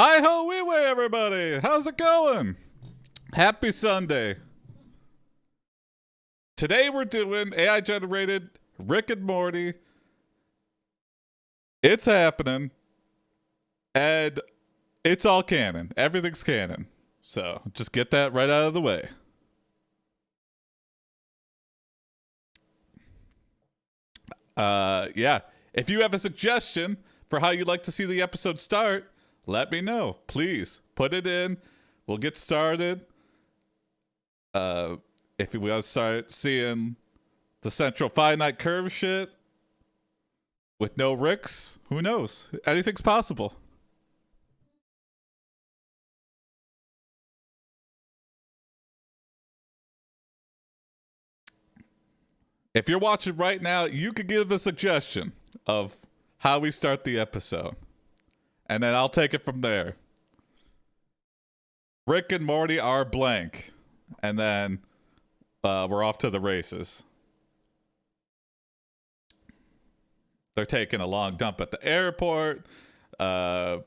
Hi ho wee way, everybody! How's it going? Happy Sunday. Today we're doing AI generated Rick and Morty. It's happening. And it's all canon. Everything's canon. So just get that right out of the way. Yeah. If you have a suggestion for how you'd like to see the episode start, let me know. Please put it in. We'll get started. If we want to start seeing the central finite curve shit with no Ricks, who knows? Anything's possible. If you're watching right now, you could give a suggestion of how we start the episode. And then I'll take it from there. Rick and Morty are blank. And then we're off to the races. They're taking a long dump at the airport. They're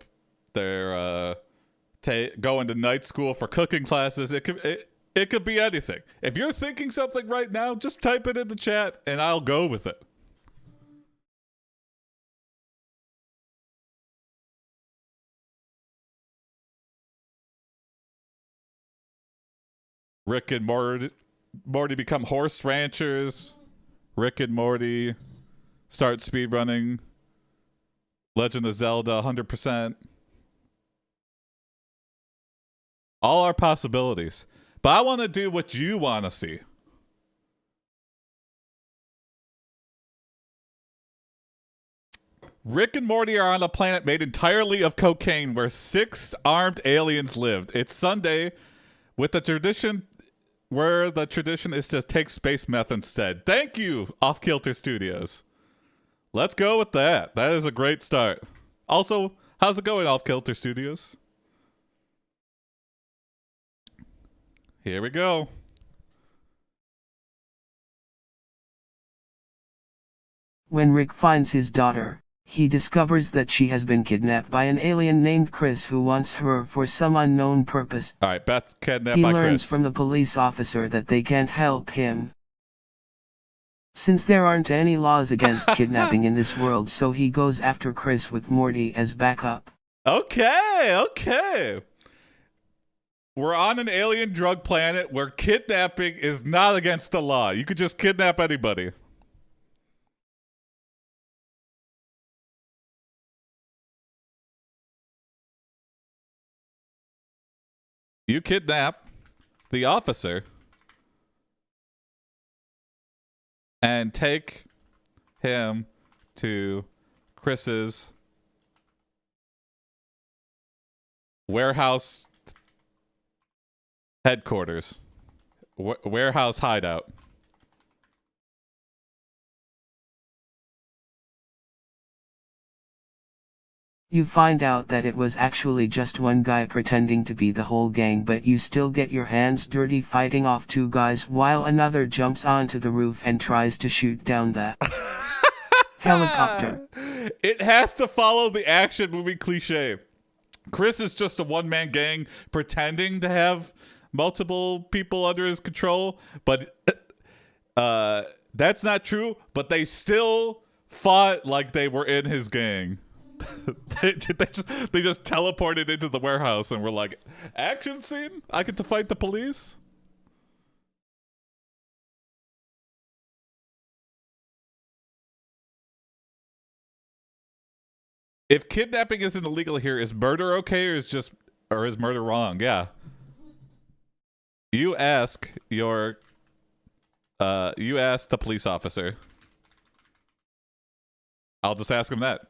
going to night school for cooking classes. It could be anything. If you're thinking something right now, just type it in the chat and I'll go with it. Rick and Morty become horse ranchers. Rick and Morty start speedrunning Legend of Zelda 100%. All are possibilities. But I want to do what you want to see. Rick and Morty are on a planet made entirely of cocaine where 6 armed aliens lived. It's Sunday with the tradition where the tradition is to take space meth instead. Thank you, Off Kilter Studios. Let's go with that. That is a great start. Also, how's it going, Off Kilter Studios? Here we go. When Rick finds his daughter, he discovers that she has been kidnapped by an alien named Chris who wants her for some unknown purpose. Alright, Beth kidnapped He by Chris. learns from the police officer that they can't help him, since there aren't any laws against kidnapping in this world, so he goes after Chris with Morty as backup. Okay. We're on an alien drug planet where kidnapping is not against the law. You could just kidnap anybody. You kidnap the officer and take him to Chris's warehouse headquarters, warehouse hideout. You find out that it was actually just one guy pretending to be the whole gang, but you still get your hands dirty fighting off 2 guys while another jumps onto the roof and tries to shoot down the helicopter. It has to follow the action movie cliche. Chris is just a one-man gang pretending to have multiple people under his control, but that's not true, but they still fought like they were in his gang. they just teleported into the warehouse and were like, action scene? I get to fight the police? If kidnapping isn't illegal here, is murder okay or is murder wrong? Yeah. You ask the police officer. I'll just ask him that.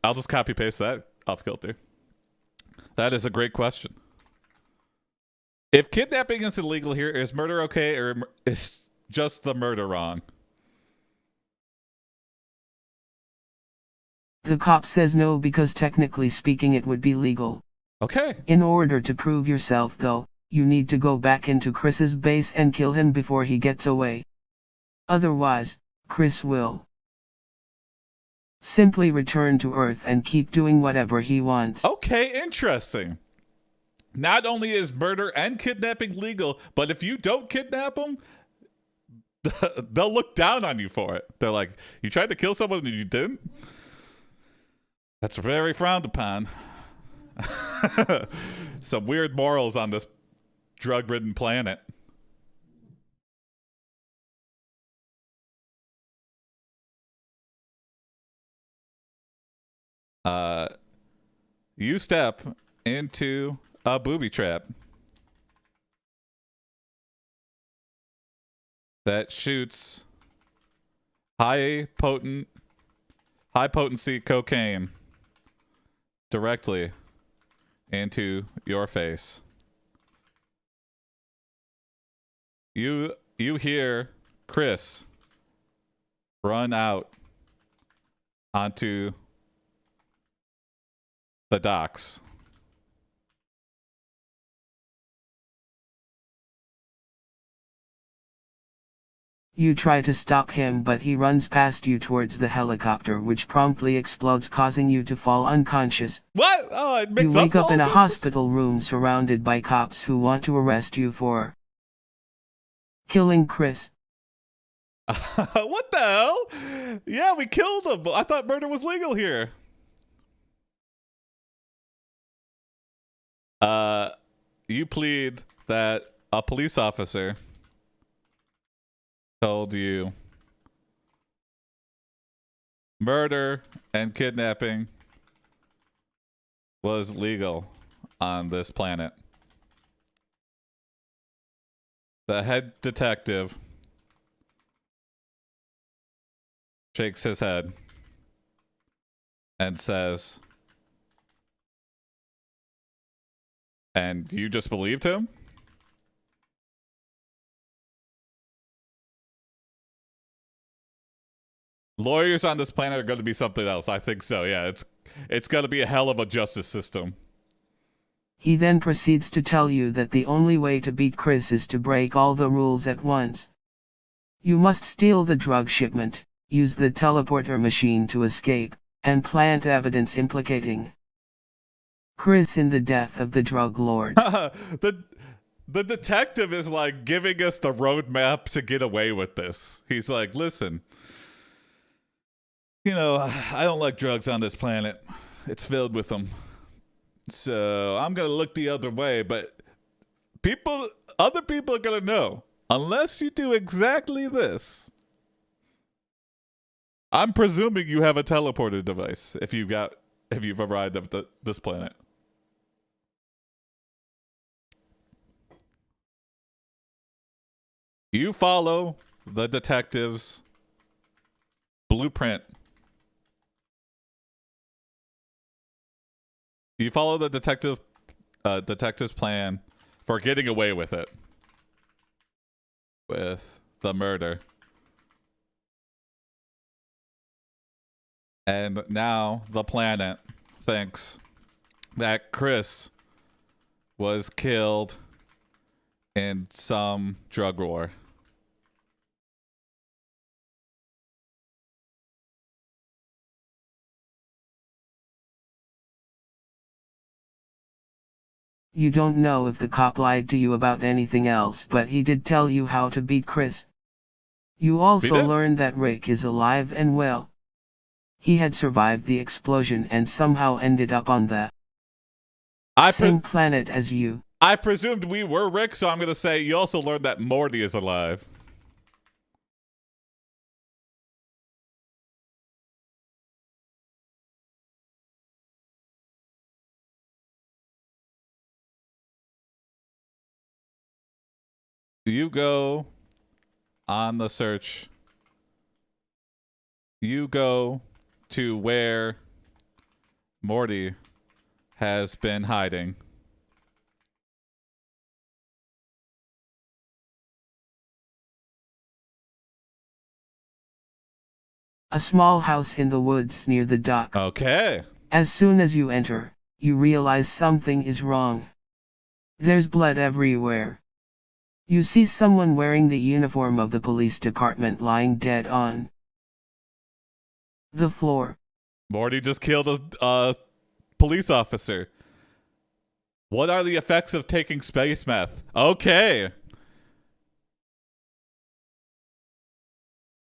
I'll just copy paste that off kilter. That is a great question. If kidnapping is illegal here, is murder okay or is just the murder wrong? The cop says no because technically speaking it would be legal. Okay. In order to prove yourself though, you need to go back into Chris's base and kill him before he gets away. Otherwise, Chris will Simply return to Earth and keep doing whatever he wants. Okay, interesting. Not only is murder and kidnapping legal, but if you don't kidnap them, they'll look down on you for it. They're like, you tried to kill someone and you didn't? That's very frowned upon. Some weird morals on this drug-ridden planet. You step into a booby trap that shoots high potency cocaine directly into your face. You hear Chris run out onto the docks. You try to stop him, but he runs past you towards the helicopter, which promptly explodes, causing you to fall unconscious. What? Oh, it makes you us wake up fall in a unconscious? hospital room surrounded by cops who want to arrest you for killing Chris. What the hell? Yeah, we killed him. I thought murder was legal here. You plead that a police officer told you murder and kidnapping was legal on this planet. The head detective shakes his head and says, and you just believed him? Lawyers on this planet are going to be something else. I think so. Yeah, it's going to be a hell of a justice system. He then proceeds to tell you that the only way to beat Chris is to break all the rules at once. You must steal the drug shipment, use the teleporter machine to escape, and plant evidence implicating Chris in the death of the drug lord. The detective is like giving us the roadmap to get away with this. He's like, listen, you know, I don't like drugs on this planet. It's filled with them. So I'm going to look the other way, but other people are going to know unless you do exactly this. I'm presuming you have a teleporter device if you've arrived at this planet. You follow the detective's blueprint. You follow the detective's plan for getting away with it. With the murder. And now the planet thinks that Chris was killed in some drug war. You don't know if the cop lied to you about anything else, but he did tell you how to beat Chris. You also learned that Rick is alive and well. He had survived the explosion and somehow ended up on the same planet as you. I presumed we were Rick, so I'm going to say you also learned that Morty is alive. You go on the search. You go to where Morty has been hiding. A small house in the woods near the dock. Okay. As soon as you enter, you realize something is wrong. There's blood everywhere. You see someone wearing the uniform of the police department lying dead on the floor. Morty just killed a police officer. What are the effects of taking space meth? Okay.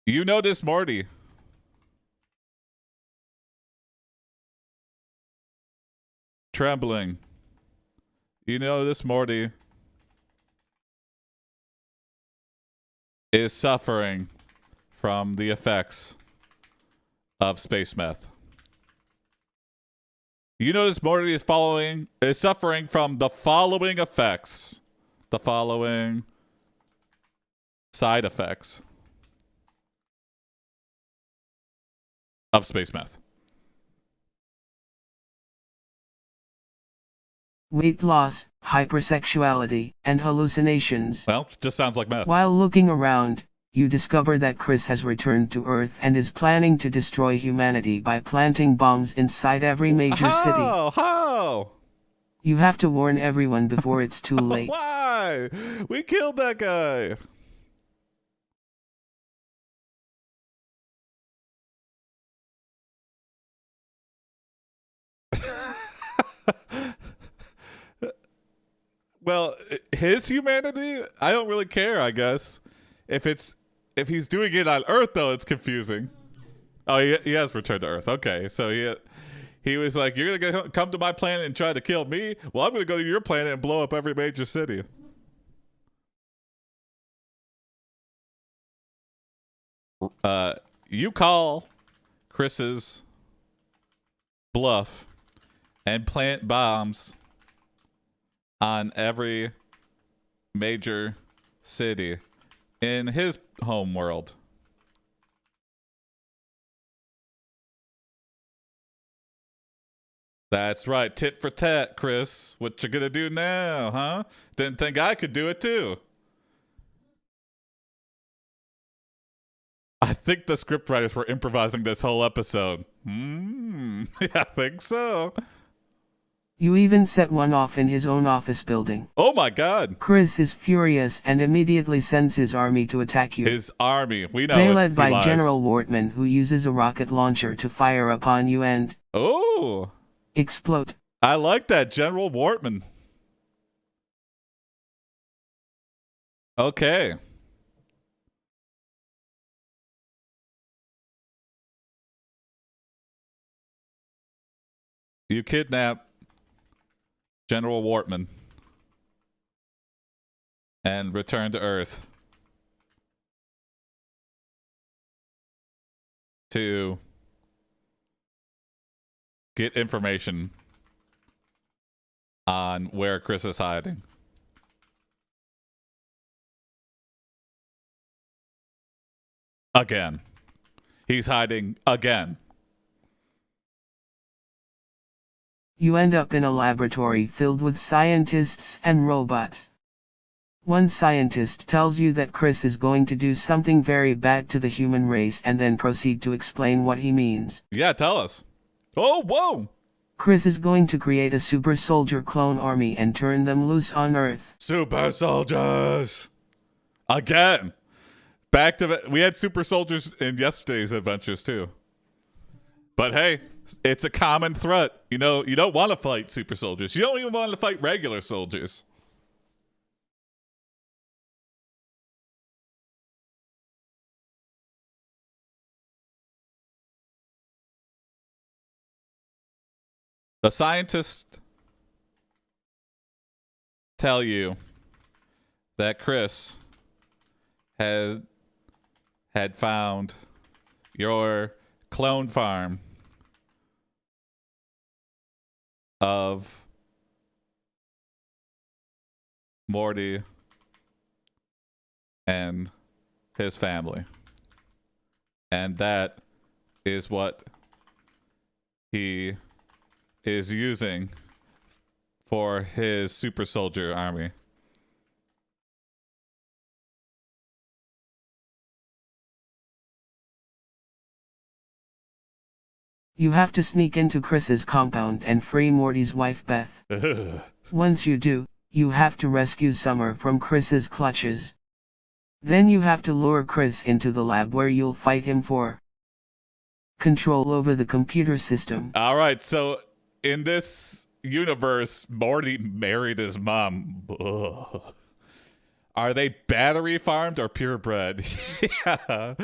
You notice Morty. Trembling. You notice Morty is suffering from the effects of space meth. You notice Morty is suffering from the following effects. The following side effects of space meth. Weight loss, hypersexuality, and hallucinations. Well, just sounds like meth. While looking around, you discover that Chris has returned to Earth and is planning to destroy humanity by planting bombs inside every major city. How? You have to warn everyone before it's too late. Why? We killed that guy. Well, his humanity, I don't really care, I guess. If he's doing it on Earth, though, it's confusing. Oh, he has returned to Earth. Okay, so he was like, you're going to come to my planet and try to kill me? Well, I'm going to go to your planet and blow up every major city. You call Chris's bluff and plant bombs on every major city in his home world. That's right, tit for tat, Chris. What you gonna do now, huh? Didn't think I could do it too. I think the scriptwriters were improvising this whole episode. Yeah, I think so. You even set one off in his own office building. Oh my god. Chris is furious and immediately sends his army to attack you. His army, we know They it. led by General Wortman, who uses a rocket launcher to fire upon you and... Oh! explode. I like that, General Wortman. Okay. You kidnap General Wortman and return to Earth to get information on where Chris is hiding. Again. He's hiding again. You end up in a laboratory filled with scientists and robots. One scientist tells you that Chris is going to do something very bad to the human race and then proceed to explain what he means. Yeah, tell us. Oh, whoa! Chris is going to create a super soldier clone army and turn them loose on Earth. Super soldiers! Again! Back to we had super soldiers in yesterday's adventures too. But hey, it's a common threat. You know, you don't want to fight super soldiers. You don't even want to fight regular soldiers. The scientists tell you that Chris had found your clone farm of Morty and his family. And that is what he is using for his super soldier army. You have to sneak into Chris's compound and free Morty's wife Beth. Once you do, you have to rescue Summer from Chris's clutches. Then you have to lure Chris into the lab where you'll fight him for control over the computer system. All right, so in this universe, Morty married his mom. Ugh. Are they battery farmed or purebred? Yeah.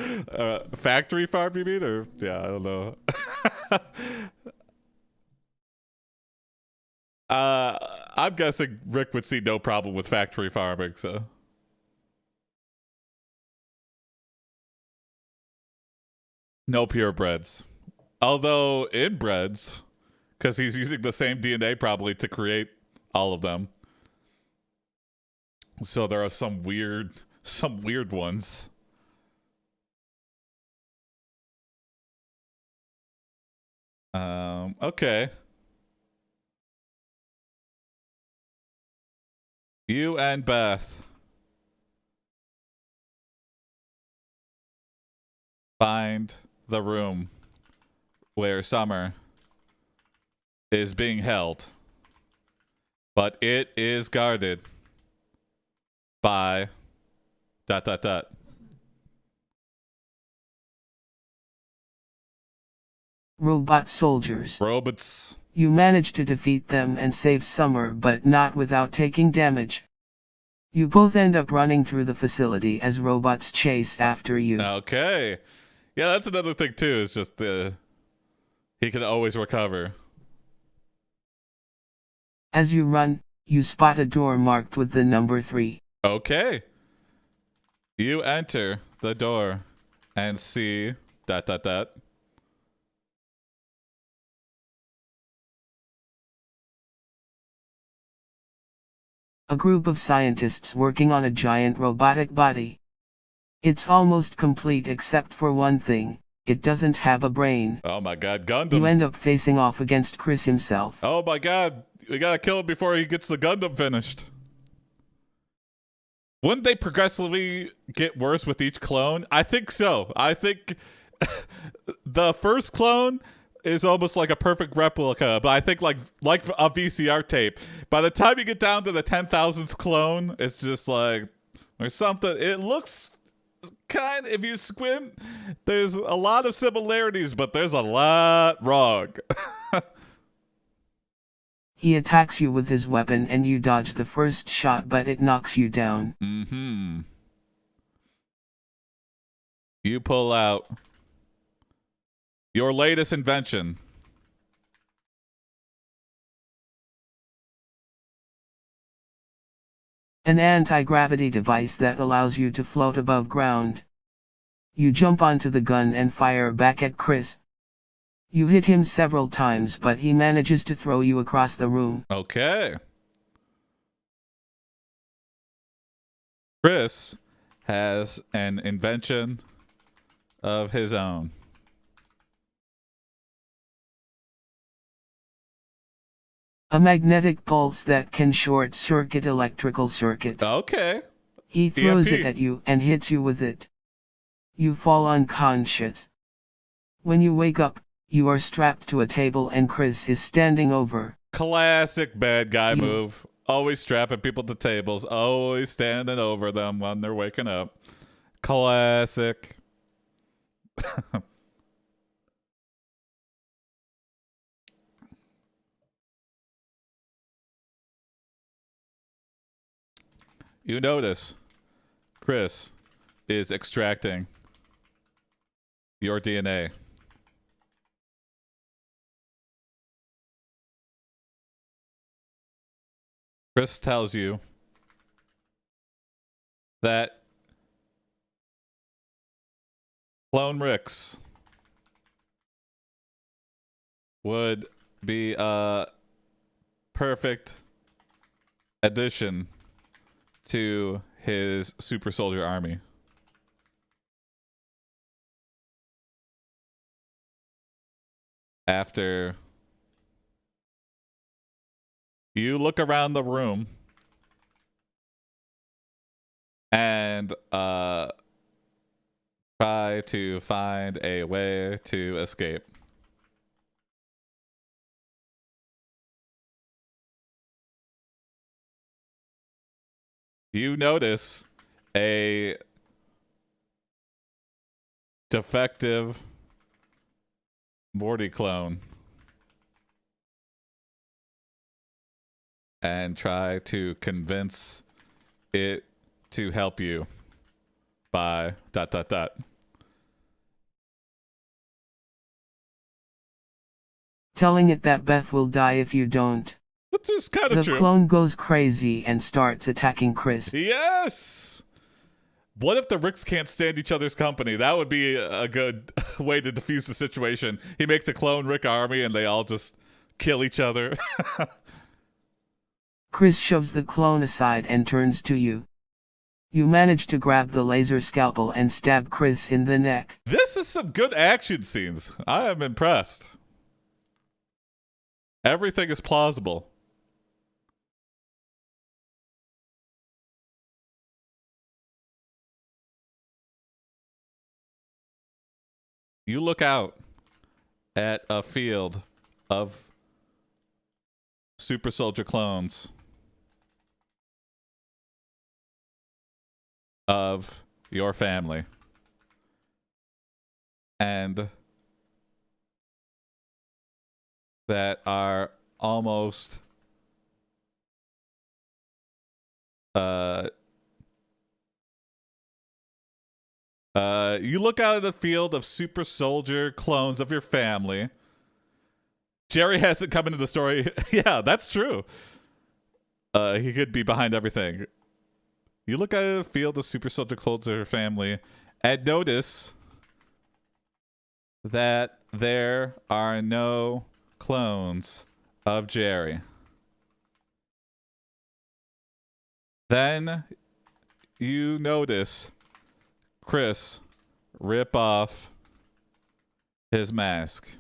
Factory farmed, you mean? Or, yeah, I don't know. I'm guessing Rick would see no problem with factory farming, so. No purebreds. Although inbreds, because he's using the same DNA probably to create all of them. So there are some weird ones. Okay. You and Beth find the room where Summer is being held, but it is guarded by ... Robot soldiers. Robots. You manage to defeat them and save Summer, but not without taking damage. You both end up running through the facility as robots chase after you. Okay. Yeah, that's another thing too, is just he can always recover. As you run, you spot a door marked with the number 3. Okay. You enter the door and see ... A group of scientists working on a giant robotic body. It's almost complete except for one thing: it doesn't have a brain. Oh my god, Gundam. You end up facing off against Chris himself. Oh my god, we gotta kill him before he gets the Gundam finished. Wouldn't they progressively get worse with each clone? I think so. I think the first clone is almost like a perfect replica, but I think like a VCR tape, by the time you get down to the 10,000th clone, it's just like there's something. It looks kind of, if you squint, there's a lot of similarities, but there's a lot wrong. He attacks you with his weapon and you dodge the first shot, but it knocks you down. You pull out your latest invention. An anti-gravity device that allows you to float above ground. You jump onto the gun and fire back at Chris. You hit him several times, but he manages to throw you across the room. Okay. Chris has an invention of his own. A magnetic pulse that can short-circuit electrical circuits. Okay. He throws EMP. it at you and hits you with it. You fall unconscious. When you wake up, you are strapped to a table and Chris is standing over. Classic bad guy move. Always strapping people to tables. Always standing over them when they're waking up. Classic. You notice Chris is extracting your DNA. Chris tells you that Clone Ricks would be a perfect addition to his super soldier army. After you look around the room and try to find a way to escape. You notice a defective Morty clone and try to convince it to help you by ... telling it that Beth will die if you don't. Which is kind of The true. clone goes crazy and starts attacking Chris. Yes! What if the Ricks can't stand each other's company? That would be a good way to defuse the situation. He makes a clone Rick army and they all just kill each other. Chris shoves the clone aside and turns to you. You manage to grab the laser scalpel and stab Chris in the neck. This is some good action scenes. I am impressed. Everything is plausible. You look out at a field of super soldier clones of your family. And that are almost you look out of the field of super soldier clones of your family. Jerry hasn't come into the story. Yeah, that's true. He could be behind everything. You look out of the field of super soldier clones of your family and notice that there are no clones of Jerry. Then you notice Chris rip off his mask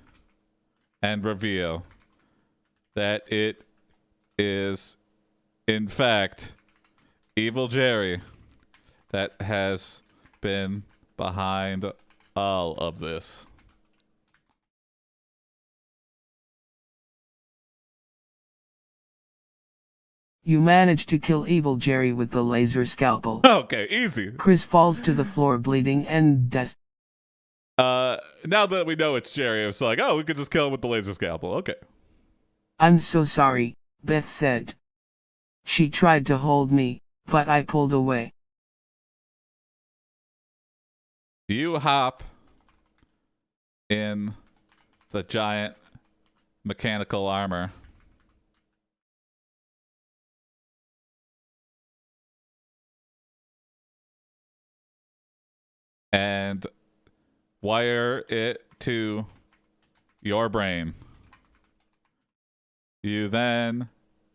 and reveal that it is, in fact, evil Jerry that has been behind all of this. You manage to kill evil Jerry with the laser scalpel. Okay, easy. Chris falls to the floor bleeding and death. Now that we know it's Jerry, it's like, oh, we could just kill him with the laser scalpel. Okay. I'm so sorry, Beth said. She tried to hold me, but I pulled away. You hop in the giant mechanical armor. And wire it to your brain. You then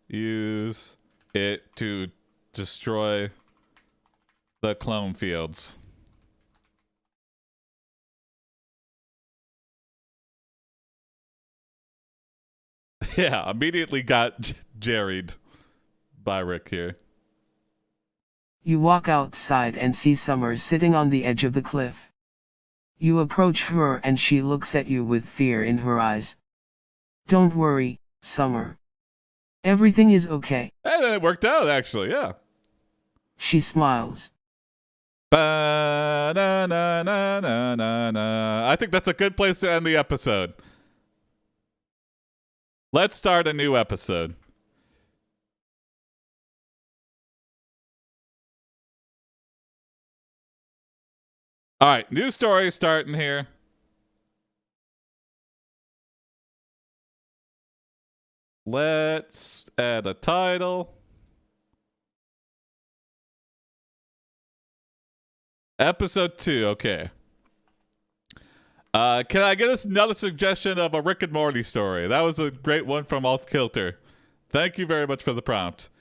use it to destroy the clone fields. Yeah, immediately got jerried by Rick here. You walk outside and see Summer sitting on the edge of the cliff. You approach her and she looks at you with fear in her eyes. Don't worry, Summer. Everything is okay. And then it worked out, actually, yeah. She smiles. Ba-na-na-na-na-na. I think that's a good place to end the episode. Let's start a new episode. All right, new story starting here. Let's add a title. Episode 2, okay. Can I get us another suggestion of a Rick and Morty story? That was a great one from Off Kilter. Thank you very much for the prompt.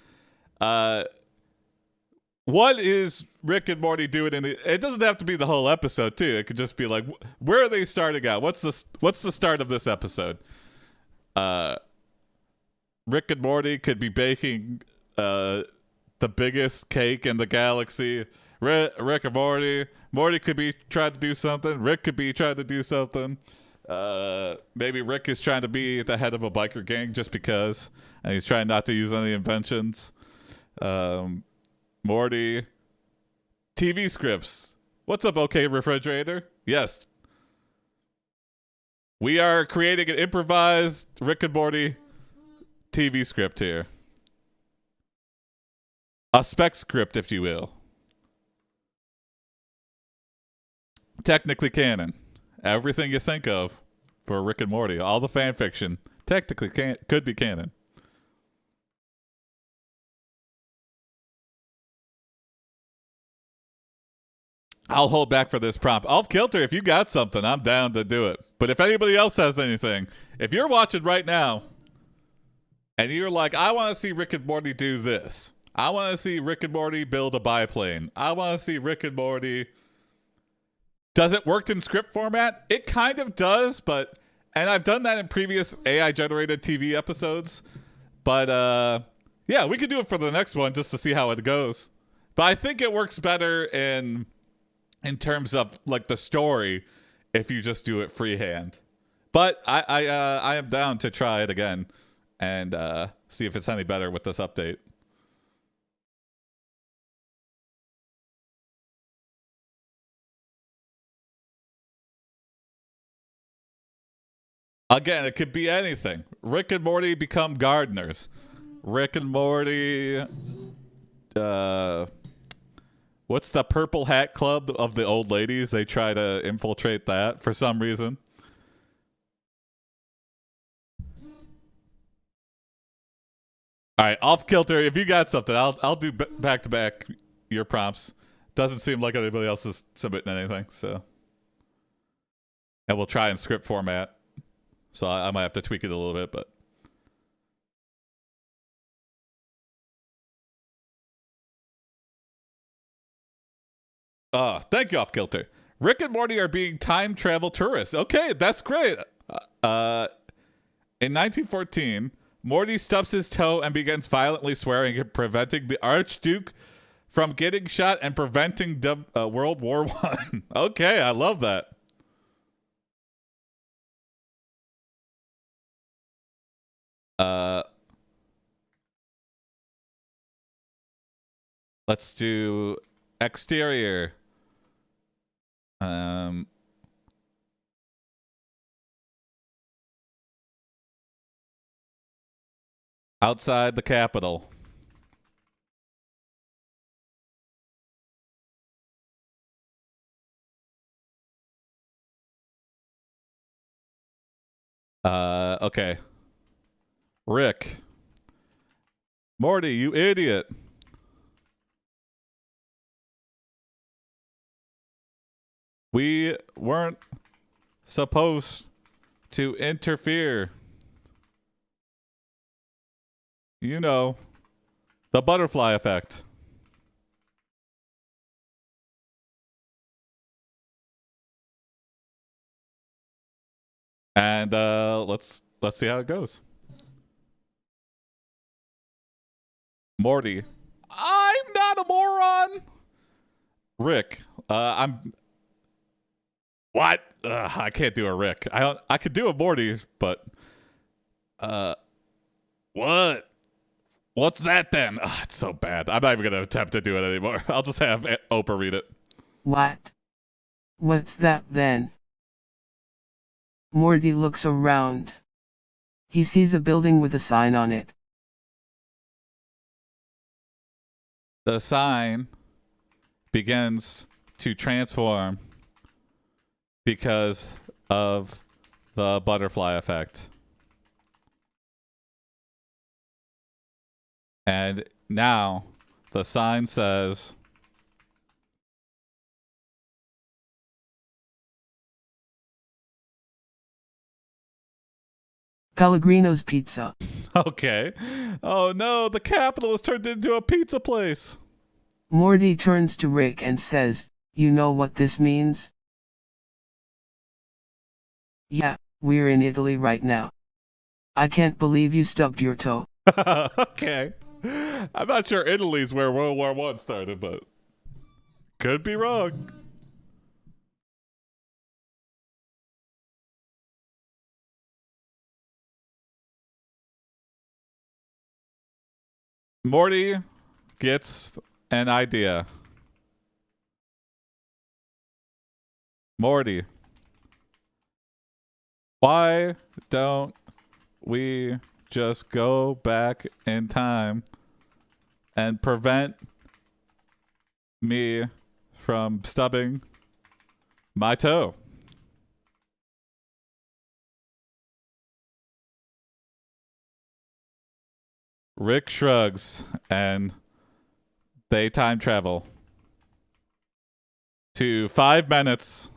What is Rick and Morty doing in the... It doesn't have to be the whole episode, too. It could just be like, where are they starting out? What's the start of this episode? Rick and Morty could be baking the biggest cake in the galaxy. Rick and Morty. Morty could be trying to do something. Rick could be trying to do something. Maybe Rick is trying to be the head of a biker gang just because. And he's trying not to use any inventions. Morty. TV scripts. What's up, okay, refrigerator? Yes. We are creating an improvised Rick and Morty TV script here. A spec script, if you will. Technically canon. Everything you think of for Rick and Morty, all the fan fiction, technically could be canon. I'll hold back for this prompt. Off kilter, if you got something, I'm down to do it. But if anybody else has anything, if you're watching right now and you're like, I want to see Rick and Morty do this. I want to see Rick and Morty build a biplane. I want to see Rick and Morty. Does it work in script format? It kind of does, but, and I've done that in previous AI generated TV episodes. But yeah, we could do it for the next one just to see how it goes. But I think it works better in terms of like the story if you just do it freehand. But I am down to try it again and see if it's any better with this update. Again, it could be anything. Rick and Morty become gardeners. Rick and Morty what's the purple hat club of the old ladies? They try to infiltrate that for some reason. All right, off kilter. If you got something, I'll do back to back your prompts. Doesn't seem like anybody else is submitting anything, so. And we'll try in script format. So I might have to tweak it a little bit, but. Thank you, Off Kilter. Rick and Morty are being time travel tourists. Okay, that's great. In 1914, Morty stubs his toe and begins violently swearing and preventing the Archduke from getting shot and preventing World War One. Okay, I love that. Let's do exterior. Outside the Capitol. Okay. Rick. Morty, you idiot. We weren't supposed to interfere. You know, the butterfly effect. And let's see how it goes. Morty, I'm not a moron. Rick, I'm. What? I can't do a Rick. I could do a Morty, but what? What's that then? It's so bad. I'm not even gonna attempt to do it anymore. I'll just have Oprah read it. What? What's that then? Morty looks around. He sees a building with a sign on it. The sign begins to transform because of the butterfly effect. And now the sign says, Pellegrino's Pizza. okay. Oh no, the Capitol has turned into a pizza place. Morty turns to Rick and says, "You know what this means?" "Yeah, we're in Italy right now. I can't believe you stubbed your toe." Okay. I'm not sure Italy's where World War I started, but could be wrong. Morty gets an idea. Morty, Why don't we just go back in time and prevent me from stubbing my toe? Rick shrugs and they time travel to 5 minutes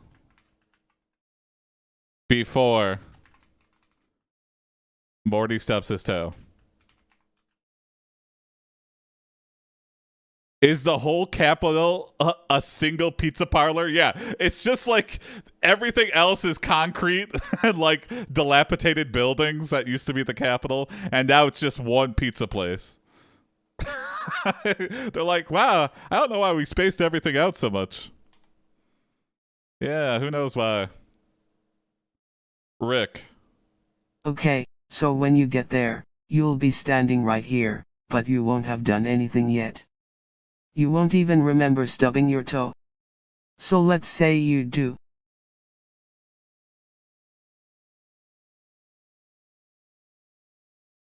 before Morty stubs his toe. Is the whole capital a single pizza parlor? Yeah, it's just like everything else is concrete and like dilapidated buildings that used to be the capital, and now it's just one pizza place. They're like, wow, I don't know why we spaced everything out so much. Yeah, who knows why. Rick. Okay, so when you get there, you'll be standing right here, but you won't have done anything yet. You won't even remember stubbing your toe. So let's say you do.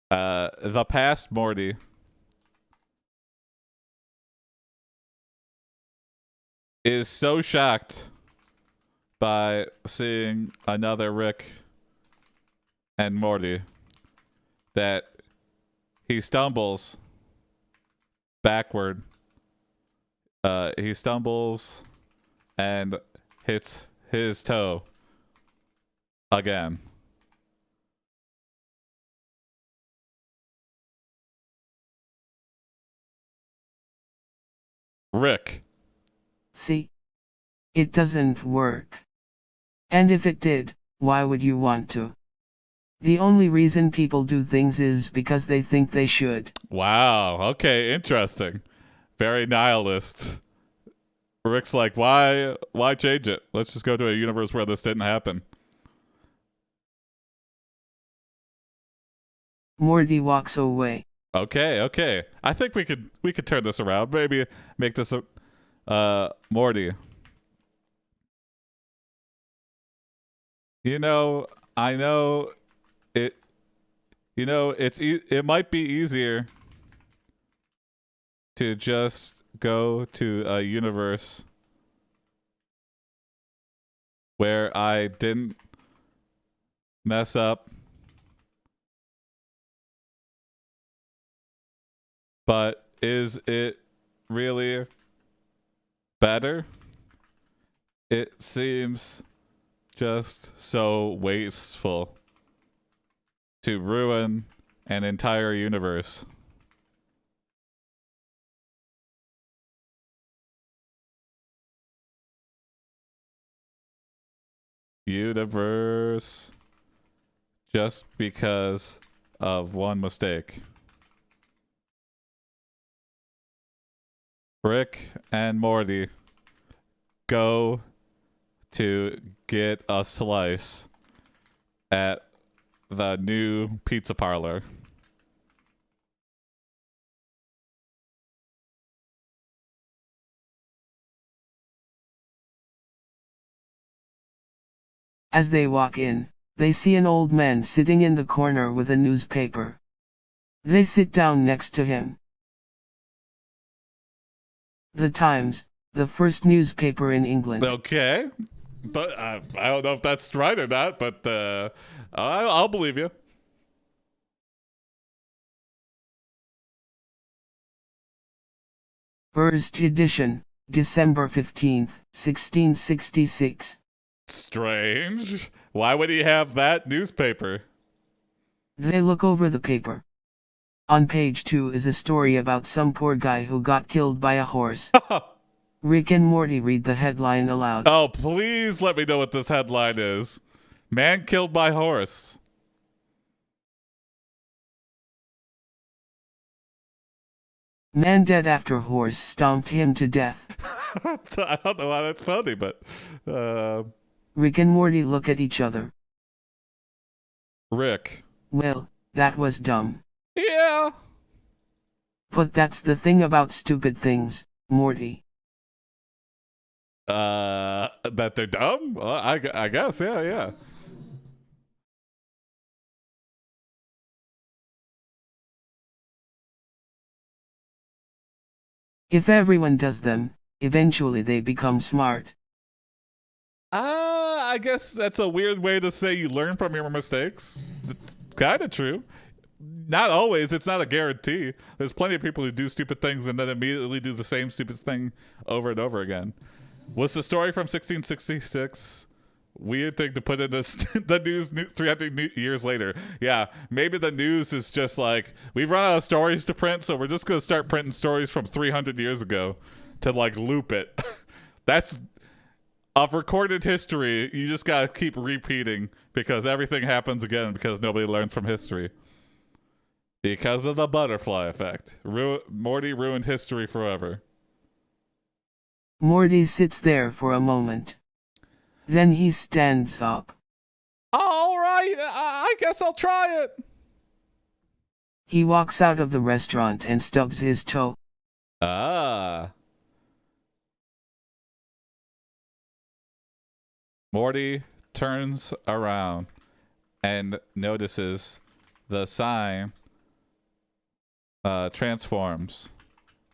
The past Morty is so shocked by seeing another Rick and Morty that he stumbles backward. He stumbles and hits his toe again. Rick. See? It doesn't work. And if it did, why would you want to? The only reason people do things is because they think they should. Wow. Okay, interesting. Very nihilist. Rick's like, why change it? Let's just go to a universe where this didn't happen. Morty walks away. Okay. I think we could turn this around. Maybe make this a Morty. I know it. It might be easier to just go to a universe where I didn't mess up, but is it really better? It seems just so wasteful to ruin an entire universe. Universe just because of one mistake. Rick and Morty go to get a slice at the new pizza parlor. As they walk in, they see an old man sitting in the corner with a newspaper. They sit down next to him. The Times, the first newspaper in England. Okay. But I don't know if that's right or not, but I'll believe you. First edition, December 15th, 1666. Strange. Why would he have that newspaper? They look over the paper. On page 2 is a story about some poor guy who got killed by a horse. Rick and Morty read the headline aloud. Oh, please let me know what this headline is. Man killed by horse. Man dead after horse stomped him to death. I don't know why that's funny, but Rick and Morty look at each other. Rick. Well, that was dumb. Yeah. But that's the thing about stupid things, Morty. That they're dumb? Well, I guess, yeah. If everyone does them, eventually they become smart. I guess that's a weird way to say you learn from your mistakes. It's kind of true. Not always. It's not a guarantee. There's plenty of people who do stupid things and then immediately do the same stupid thing over and over again. Was the story from 1666 weird thing to put in this the news 300 years later? Yeah, maybe the news is just like, we've run out of stories to print, so we're just gonna start printing stories from 300 years ago to like loop it. That's of recorded history. You just gotta keep repeating because everything happens again because nobody learns from history. Because of the butterfly effect. Morty ruined history forever. Morty sits there for a moment. Then he stands up. All right, I guess I'll try it. He walks out of the restaurant and stubs his toe. Ah. Morty turns around and notices the sign transforms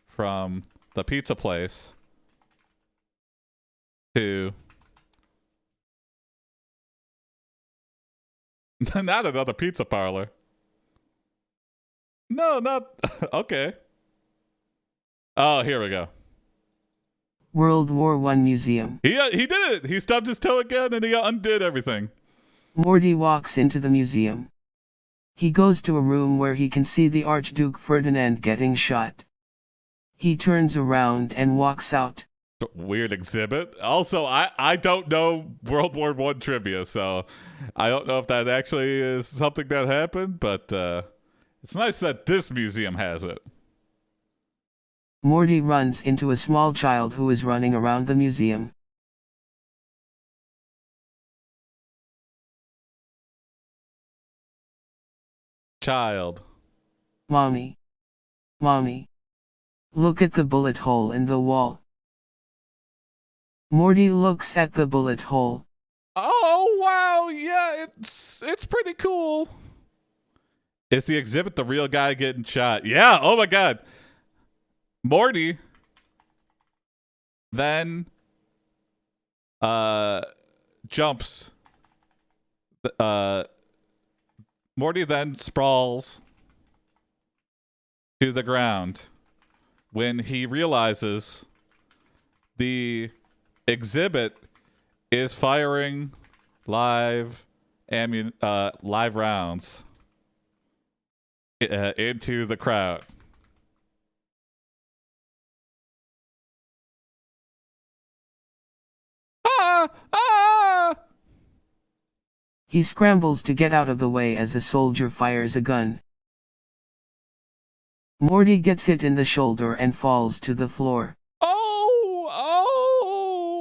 from the pizza place to not another pizza parlor. No, not okay. Oh, here we go. World War I Museum. He did it. He stubbed his toe again and he undid everything. Morty walks into the museum. He goes to a room where he can see the Archduke Ferdinand getting shot. He turns around and walks out. Weird exhibit. Also, I don't know World War I trivia, so I don't know if that actually is something that happened, but it's nice that this museum has it. Morty runs into a small child who is running around the museum. Child. Mommy. Mommy. Look at the bullet hole in the wall. Morty looks at the bullet hole. Oh, wow. Yeah, it's pretty cool. Is the exhibit the real guy getting shot? Yeah, oh my god. Morty then jumps. Morty then sprawls to the ground when he realizes the exhibit is firing live rounds into the crowd. He scrambles to get out of the way as a soldier fires a gun. Morty gets hit in the shoulder and falls to the floor.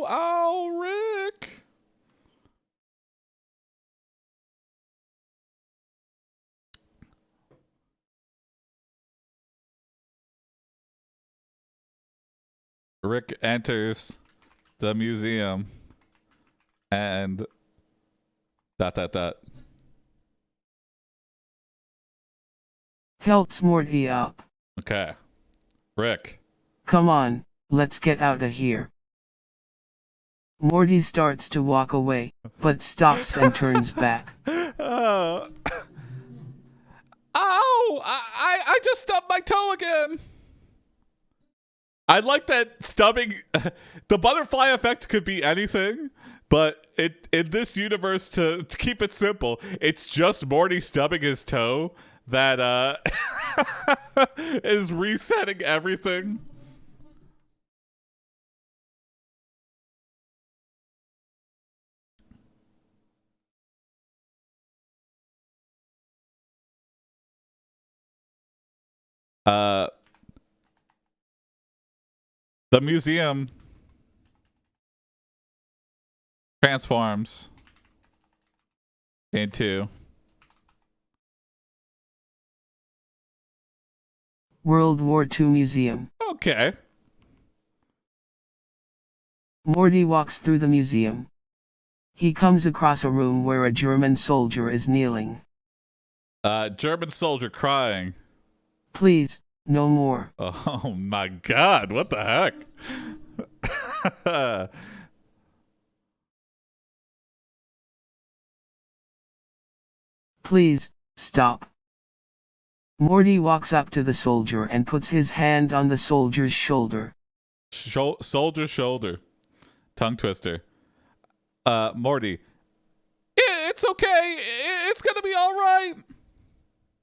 Oh, Rick. Rick enters the museum and ... Helps Morty up. Okay. Rick. Come on, let's get out of here. Morty starts to walk away, but stops and turns back. Ow! I just stubbed my toe again. I like that stubbing. The butterfly effect could be anything, but in this universe, to keep it simple, it's just Morty stubbing his toe that is resetting everything. The museum transforms into World War II Museum. okay. Morty walks through the museum. He comes across a room where a German soldier is kneeling. German soldier crying. Please, No more. Oh my god, what the heck? Please, stop. Morty walks up to the soldier and puts his hand on the soldier's shoulder. Soldier shoulder. Tongue twister. Morty. It's okay. It's gonna be alright.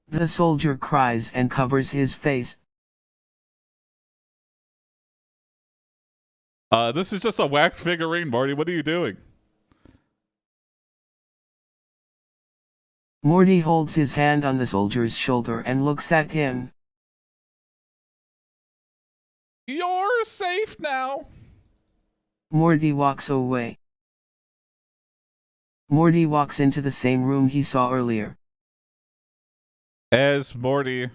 The soldier cries and covers his face. This is just a wax figurine, Morty. What are you doing? Morty holds his hand on the soldier's shoulder and looks at him. You're safe now. Morty walks away. Morty walks into the same room he saw earlier. As Morty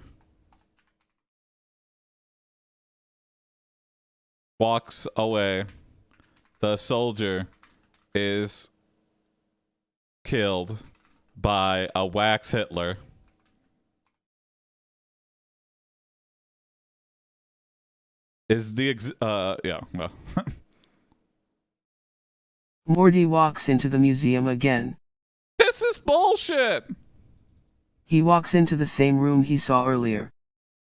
walks away, the soldier is killed by a wax Hitler. Is the yeah, well. Morty walks into the museum again. This is bullshit. He walks into the same room he saw earlier.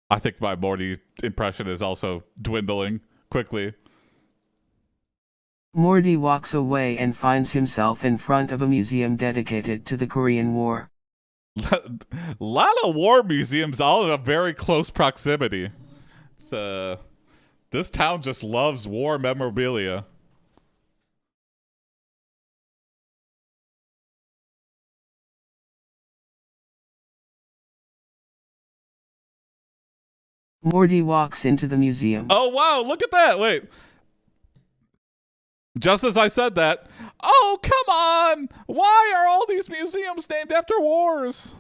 I think my Morty impression is also dwindling quickly. Morty walks away and finds himself in front of a museum dedicated to the Korean War. Lot of war museums all in a very close proximity. It's, this town just loves war memorabilia. Morty walks into the museum. Oh wow, look at that. Wait. Just as I said that, oh come on! Why are all these museums named after wars?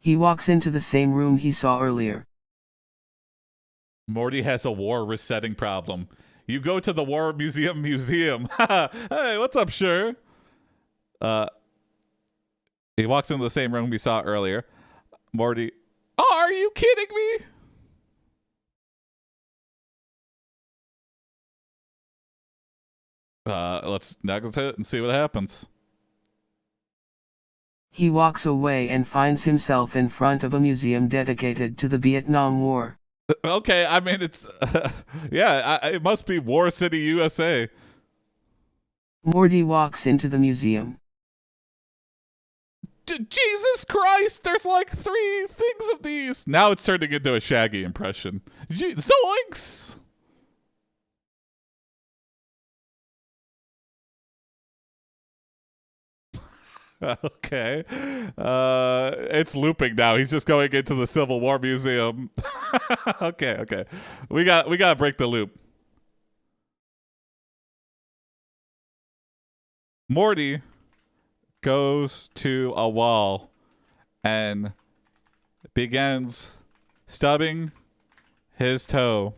He walks into the same room he saw earlier. Morty has a war resetting problem. You go to the War Museum. Hey, what's up, sure? He walks into the same room we saw earlier. Morty, oh, are you kidding me? Let's next it and see what happens. He walks away and finds himself in front of a museum dedicated to the Vietnam War. Okay, I mean, it's... yeah, it must be War City, USA. Morty walks into the museum. Jesus Christ, there's like 3 things of these. Now it's turning into a Shaggy impression. Zoinks! Okay. It's looping now. He's just going into the Civil War Museum. Okay. We gotta break the loop. Morty goes to a wall and begins stubbing his toe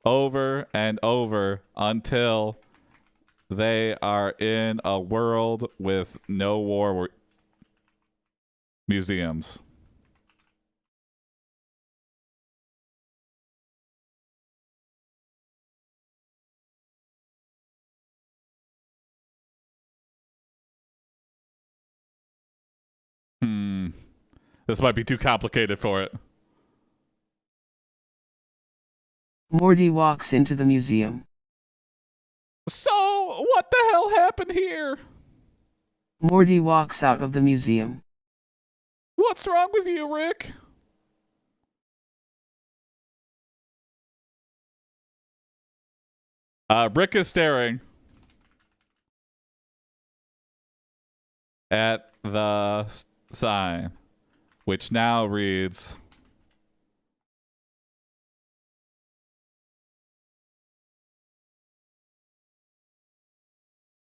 over and over until they are in a world with no war museums. This might be too complicated for it. Morty walks into the museum. So, what the hell happened here? Morty walks out of the museum. What's wrong with you, Rick? Rick is staring at the sign, which now reads...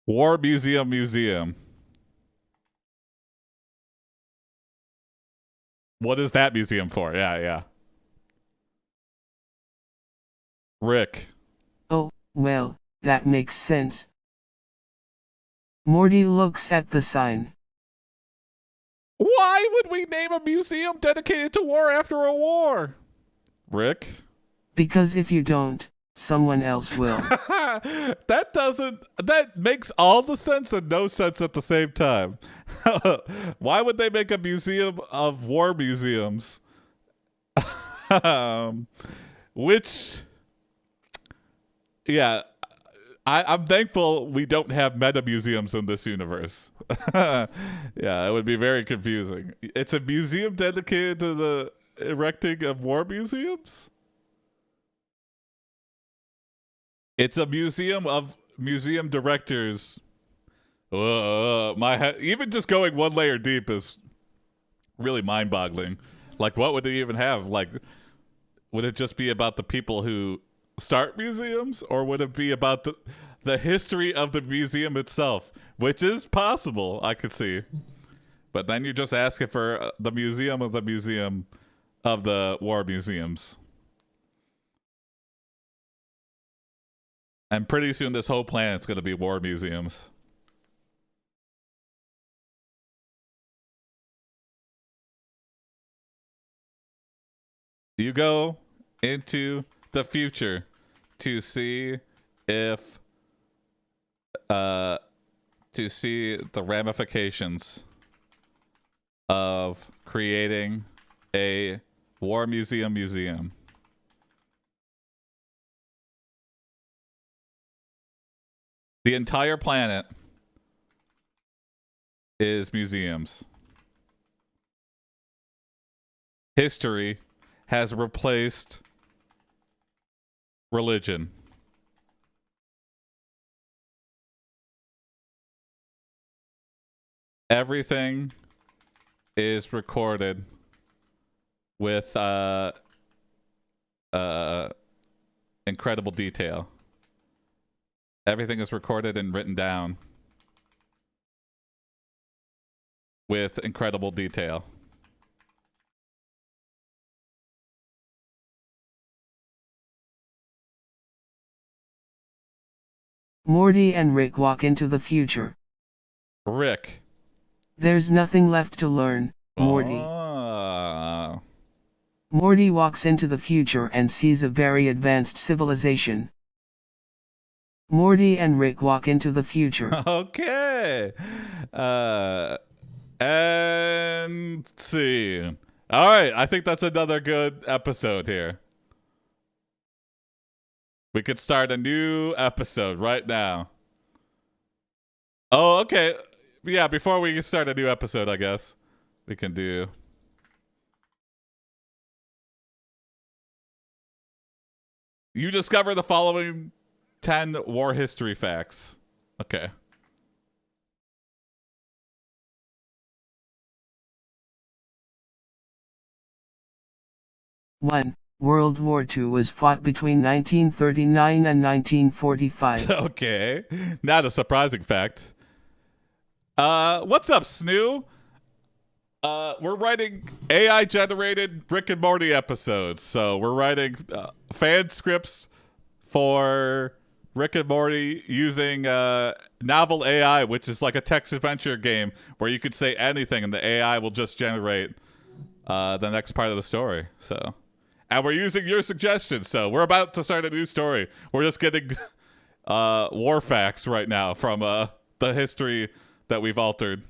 War Museum. What is that museum for? Yeah. Rick. Oh, well, that makes sense. Morty looks at the sign. Why would we name a museum dedicated to war after a war? Rick? Because if you don't, someone else will. That makes all the sense and no sense at the same time. Why would they make a museum of war museums? Which, yeah, I'm thankful we don't have meta museums in this universe. Yeah, it would be very confusing. It's a museum dedicated to the erecting of war museums? It's a museum of museum directors. My head, even just going one layer deep is really mind-boggling. Like, what would they even have? Like, would it just be about the people who start museums, or would it be about the history of the museum itself? Which is possible, I could see. But then you're just asking for the museum of the war museums. And pretty soon this whole planet's going to be war museums. You go into the future to see if to see the ramifications of creating a war museum. The entire planet is museums. History has replaced religion. Everything is recorded with incredible detail. Everything is recorded and written down with incredible detail. Morty and Rick walk into the future. Rick. There's nothing left to learn, Morty. Morty walks into the future and sees a very advanced civilization. Morty and Rick walk into the future. Okay. And see. All right, I think that's another good episode here. We could start a new episode right now. Oh, okay. Yeah, before we start a new episode, I guess we can do. You discover the following 10 war history facts. Okay. One, World War II was fought between 1939 and 1945. Okay. Not a surprising fact. What's up, Snoo? We're writing AI-generated Rick and Morty episodes. So we're writing fan scripts for Rick and Morty using NovelAI, which is like a text adventure game where you could say anything and the AI will just generate the next part of the story. So, and we're using your suggestions. So we're about to start a new story. We're just getting war facts right now from the history that we've altered.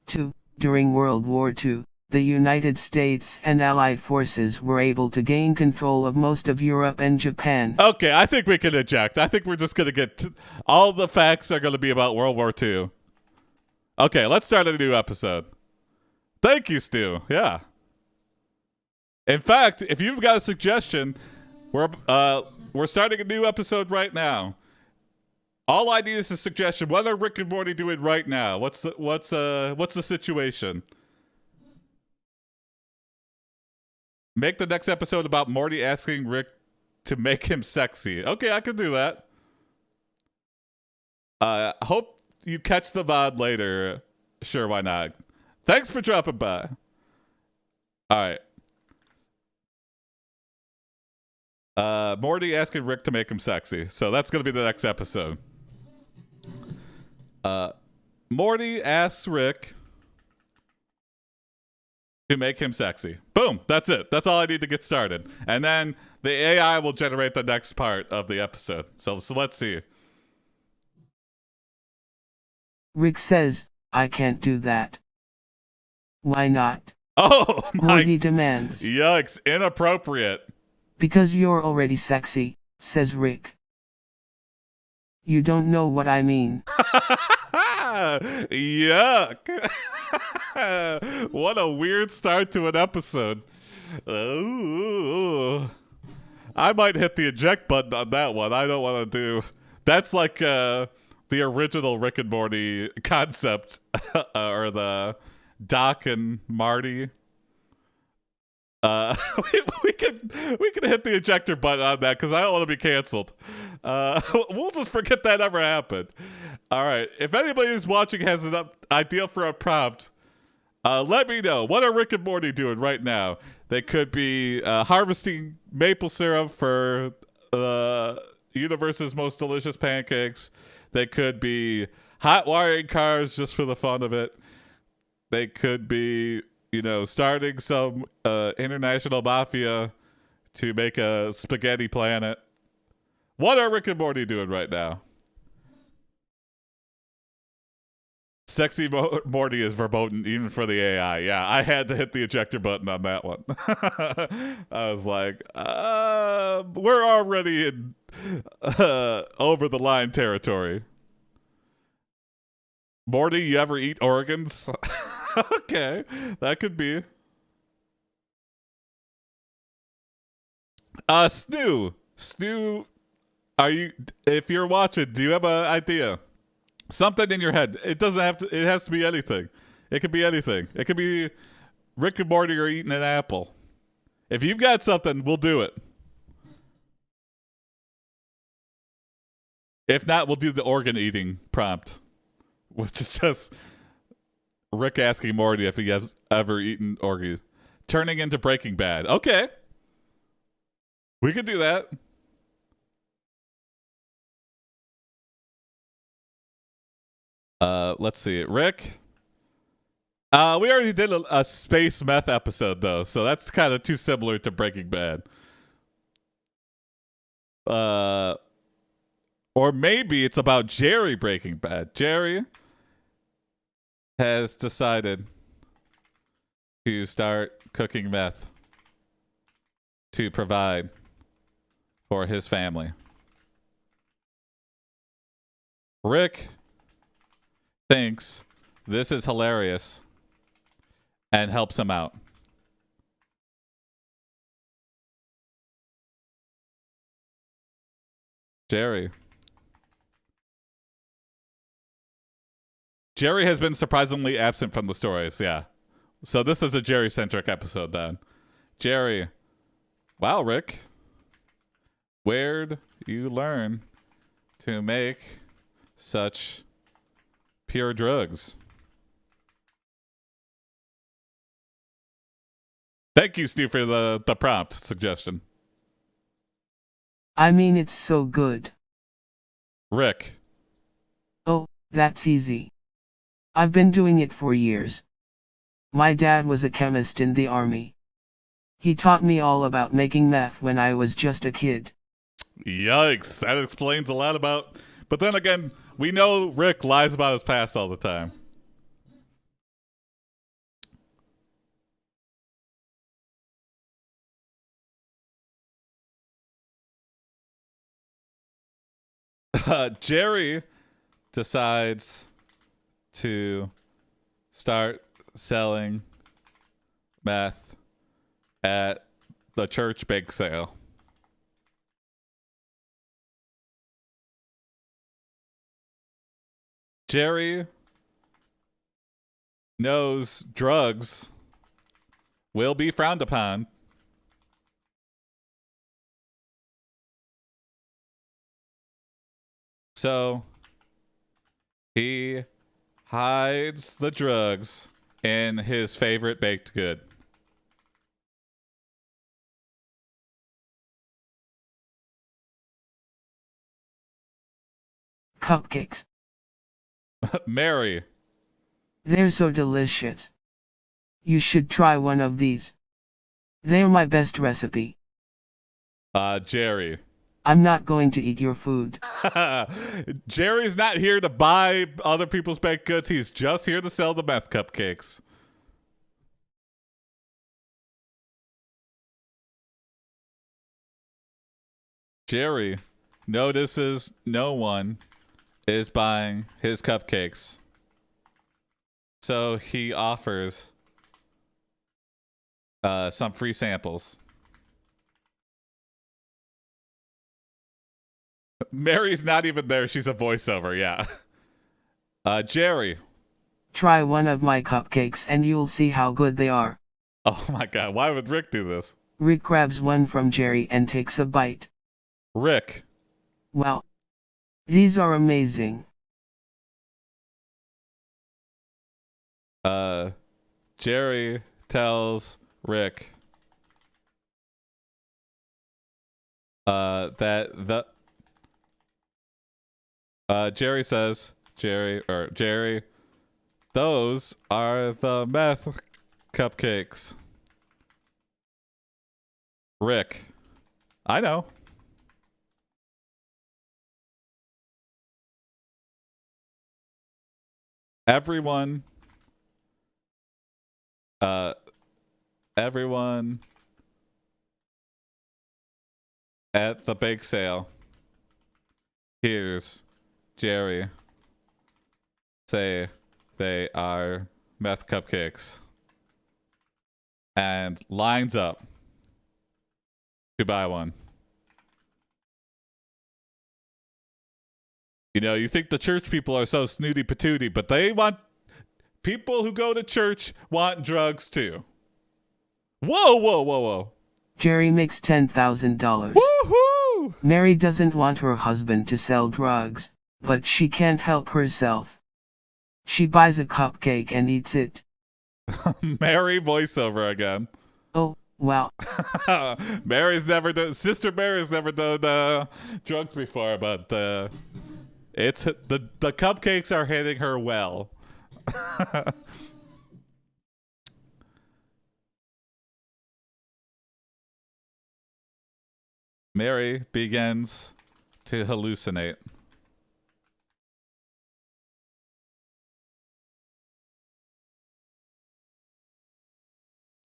2. During World War II, the United States and Allied forces were able to gain control of most of Europe and Japan. Okay, I think we can eject. I think we're just going to get... all the facts are going to be about World War II. Okay, let's start a new episode. Thank you, Stu. Yeah. In fact, if you've got a suggestion, we're starting a new episode right now. All I need is a suggestion. What are Rick and Morty doing right now? What's the situation? Make the next episode about Morty asking Rick to make him sexy. Okay, I can do that. Hope you catch the VOD later. Sure, why not? Thanks for dropping by. All right. Morty asking Rick to make him sexy. So that's going to be the next episode. Morty asks Rick to make him sexy. Boom. That's it. That's all I need to get started. And then the AI will generate the next part of the episode. So let's see. Rick says, I can't do that. Why not? Oh, Morty demands. Yikes. Inappropriate. Because you're already sexy, says Rick. You don't know what I mean. Yuck. What a weird start to an episode. Ooh. I might hit the eject button on that one. I don't want to do... That's like the original Rick and Morty concept. Or the Doc and Marty. We could hit the ejector button on that because I don't want to be canceled. We'll just forget that ever happened. All right. If anybody who's watching has an idea for a prompt, let me know. What are Rick and Morty doing right now? They could be harvesting maple syrup for the universe's most delicious pancakes. They could be hot wiring cars just for the fun of it. They could be, starting some international mafia to make a spaghetti planet. What are Rick and Morty doing right now? Sexy Morty is verboten even for the AI. Yeah, I had to hit the ejector button on that one. I was like, we're already in over the line territory. Morty, you ever eat organs? Okay, that could be. Stu, if you're watching, do you have an idea? Something in your head. It doesn't have to, it has to be anything. It could be anything. It could be Rick and Morty are eating an apple. If you've got something, we'll do it. If not, we'll do the organ eating prompt, which is just Rick asking Morty if he has ever eaten organs. Turning into Breaking Bad. Okay. We could do that. Let's see. Rick. We already did a space meth episode, though, so that's kind of too similar to Breaking Bad. Or maybe it's about Jerry Breaking Bad. Jerry has decided to start cooking meth to provide for his family. Rick thinks this is hilarious and helps him out. Jerry has been surprisingly absent from the stories, yeah. So this is a Jerry-centric episode then. Jerry, wow, Rick, where'd you learn to make such pure drugs? Thank you, Stu, for the prompt suggestion. I mean, it's so good. Rick. Oh, that's easy. I've been doing it for years. My dad was a chemist in the army. He taught me all about making meth when I was just a kid. Yikes, that explains a lot about... But then again, we know Rick lies about his past all the time. Jerry decides to start selling meth at the church bake sale. Jerry knows drugs will be frowned upon. So he hides the drugs in his favorite baked good. Cupcakes. Mary. They're so delicious. You should try one of these. They're my best recipe. Jerry. I'm not going to eat your food. Jerry's not here to buy other people's baked goods. He's just here to sell the meth cupcakes. Jerry notices no one is buying his cupcakes. So he offers some free samples. Mary's not even there. She's a voiceover, yeah. Jerry. Try one of my cupcakes and you'll see how good they are. Oh my god, why would Rick do this? Rick grabs one from Jerry and takes a bite. Rick. Wow. These are amazing. Jerry tells Rick that the Jerry says, Jerry, those are the meth cupcakes. Rick, I know. Everyone at the bake sale hears Jerry say they are meth cupcakes and lines up to buy one. You know, you think the church people are so snooty patooty, but people who go to church want drugs too. Whoa. Jerry makes $10,000. Woohoo! Mary doesn't want her husband to sell drugs, but she can't help herself. She buys a cupcake and eats it. Mary voiceover again. Oh, wow. Sister Mary's never done drugs before, but it's the cupcakes are hitting her well. Mary begins to hallucinate.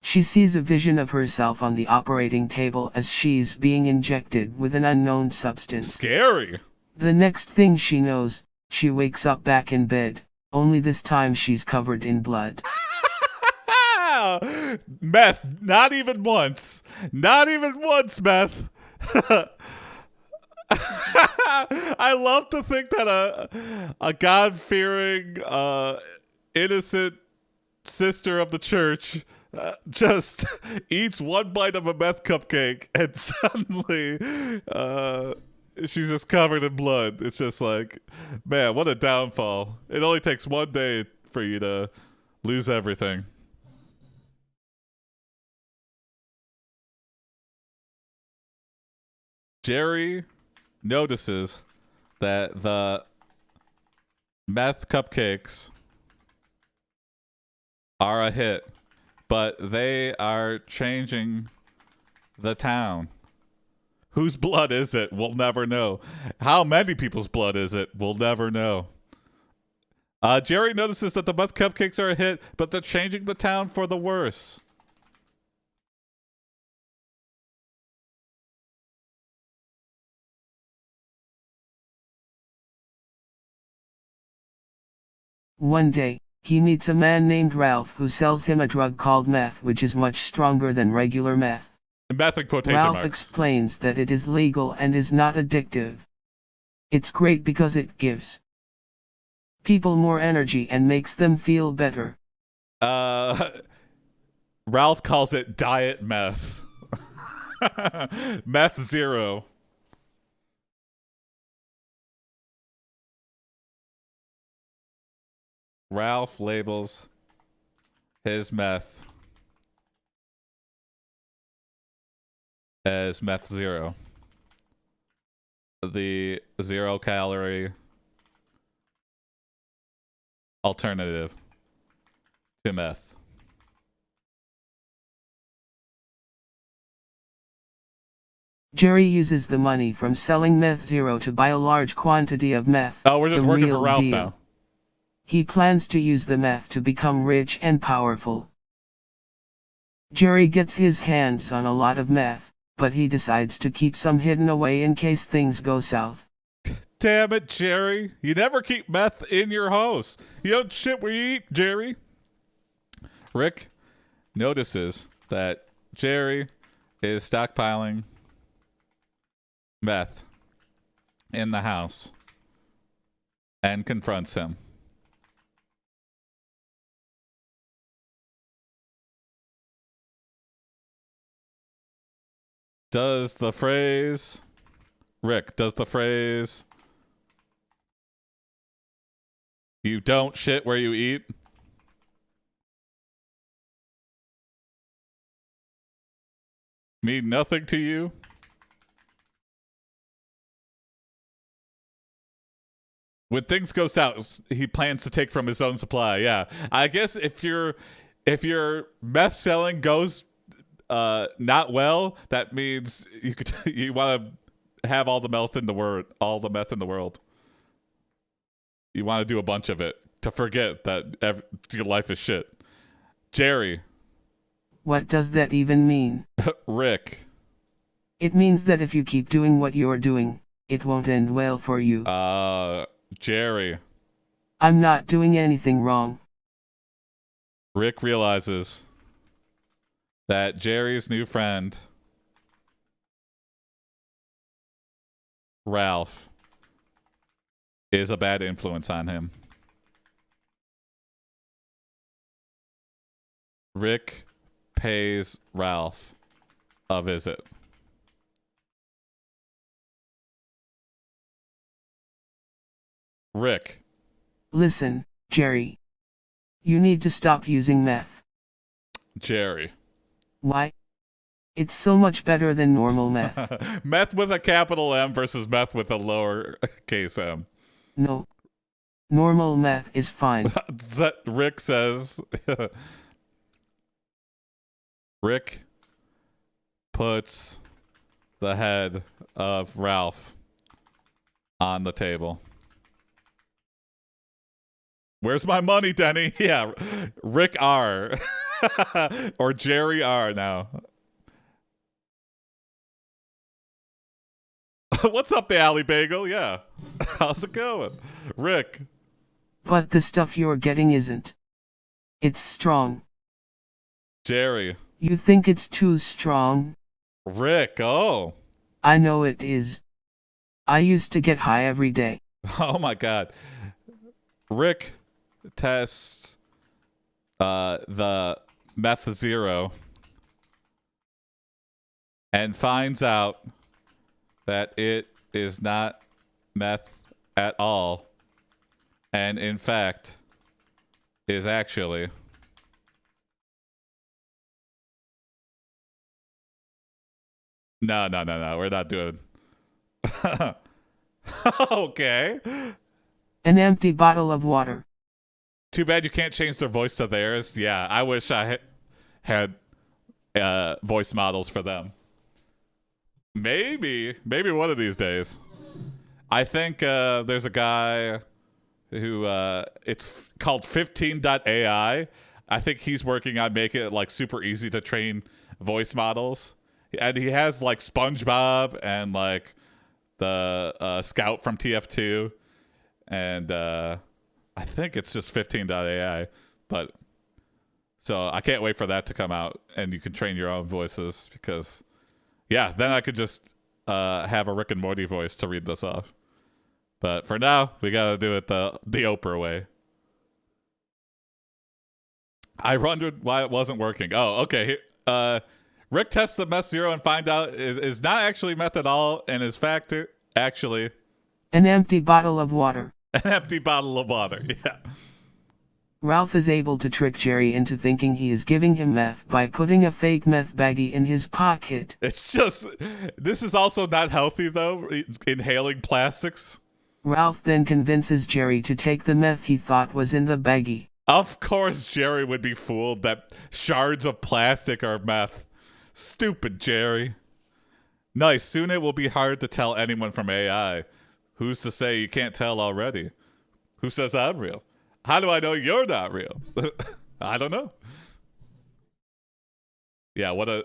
She sees a vision of herself on the operating table as she's being injected with an unknown substance. Scary. The next thing she knows, she wakes up back in bed, only this time she's covered in blood. Meth, not even once. Not even once, meth. I love to think that a God-fearing, innocent sister of the church just eats one bite of a meth cupcake and suddenly she's just covered in blood. It's just like, man, what a downfall. It only takes one day for you to lose everything. Jerry notices that the meth cupcakes are a hit, but they are changing the town. Whose blood is it? We'll never know. How many people's blood is it? We'll never know. Jerry notices that the meth cupcakes are a hit, but they're changing the town for the worse. One day, he meets a man named Ralph who sells him a drug called meth, which is much stronger than regular meth. Meth in quotation Ralph marks. explains that it is legal and is not addictive. It's great because it gives people more energy and makes them feel better. Ralph calls it diet meth. Meth zero. Ralph labels his meth as meth zero. The 0-calorie alternative to meth. Jerry uses the money from selling meth zero to buy a large quantity of meth. Oh, we're just the working for real Ralph deal. now. He plans to use the meth to become rich and powerful. Jerry gets his hands on a lot of meth, but he decides to keep some hidden away in case things go south. Damn it, Jerry. You never keep meth in your house. You don't shit where you eat, Jerry. Rick notices that Jerry is stockpiling meth in the house and confronts him. Does the phrase "you don't shit where you eat" mean nothing to you? When things go south, he plans to take from his own supply. Yeah, I guess if your meth selling goes not well, that means you want to have all the meth in the world. You want to do a bunch of it to forget that your life is shit. Jerry. What does that even mean? Rick. It means that if you keep doing what you're doing, it won't end well for you. Jerry. I'm not doing anything wrong. Rick realizes that Jerry's new friend, Ralph, is a bad influence on him. Rick pays Ralph a visit. Rick. Listen, Jerry. You need to stop using meth. Jerry. Why? It's so much better than normal meth. Meth with a capital M versus meth with a lowercase m. No. Normal meth is fine. Rick says. Rick puts the head of Ralph on the table. Where's my money, Denny? Yeah, Rick R. Or Jerry R now. What's up, the Alley Bagel? Yeah. How's it going? Rick. But the stuff you're getting isn't. It's strong. Jerry. You think it's too strong? Rick, oh. I know it is. I used to get high every day. Oh my God. Rick tests the meth zero and finds out that it is not meth at all, and in fact is actually no, we're not doing okay. An empty bottle of water. Too bad you can't change their voice to theirs. Yeah, I wish I had voice models for them. Maybe one of these days. I think there's a guy who it's called 15.ai. I think he's working on making it like super easy to train voice models. And he has like SpongeBob and like the Scout from TF2. And I think it's just 15.ai. But so I can't wait for that to come out and you can train your own voices because yeah, then I could just have a Rick and Morty voice to read this off. But for now, we gotta do it the Oprah way. I wondered why it wasn't working. Oh, okay. Rick tests the meth zero and find out is not actually meth at all, and is fact actually an empty bottle of water. An empty bottle of water. Yeah. Ralph is able to trick Jerry into thinking he is giving him meth by putting a fake meth baggie in his pocket. It's just, this is also not healthy though, inhaling plastics. Ralph then convinces Jerry to take the meth he thought was in the baggie. Of course Jerry would be fooled that shards of plastic are meth. Stupid Jerry. Nice. Soon it will be hard to tell anyone from AI. Who's to say you can't tell already? Who says I'm real? How do I know you're not real? I don't know. Yeah, what a